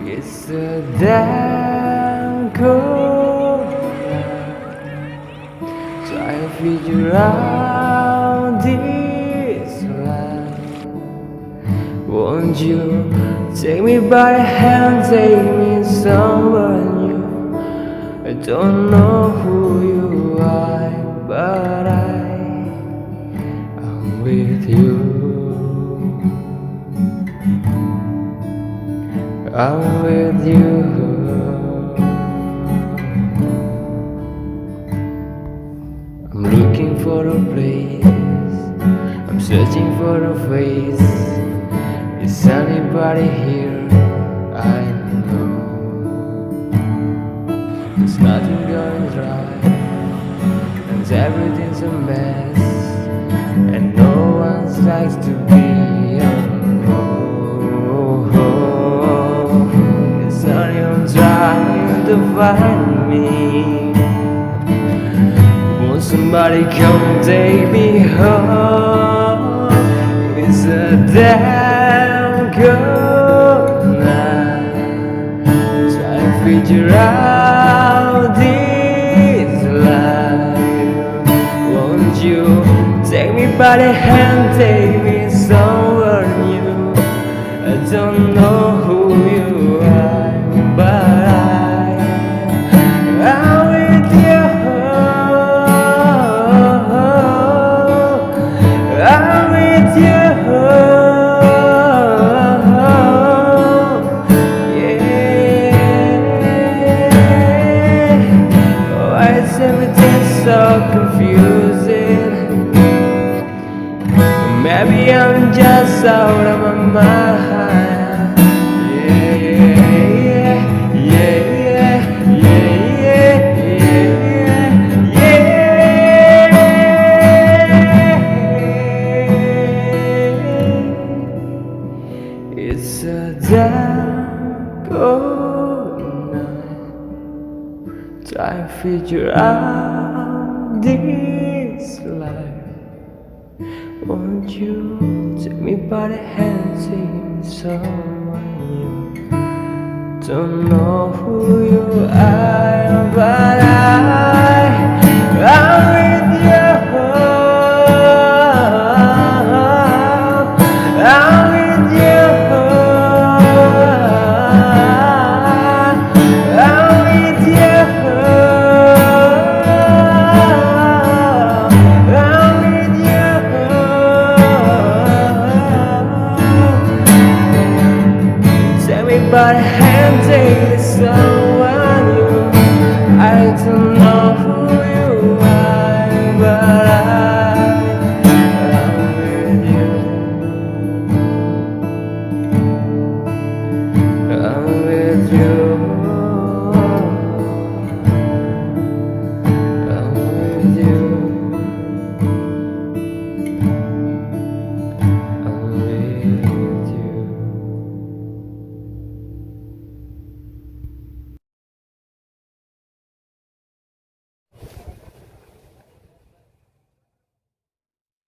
It's a damn cold night. Try to figure out this life. Won't you take me by the hand, take me somewhere new? I don't know who you are, but I'm with you. I'm with you. I'm looking for a place, I'm searching for a face. Is anybody here? I know there's nothing going right, and everything's a mess, and no one likes to be alone. It's only I'm trying to find me. Won't somebody come and take me home? It's a damn cold night. Try to figure out this life. Won't you take me by the hand, take me somewhere new? I don't know who you are, but I'm with you. I'm with you. Yeah. Why is everything so confusing? Maybe I'm just out of my mind. Yeah, yeah, yeah, yeah, yeah. It's a damn cold night. Try to figure out this life. Won't you take me by the hand, take me someone new? Don't know who you are, but I'm with you. I'm with you. I'm with you. Take me by the hand, take me somewhere.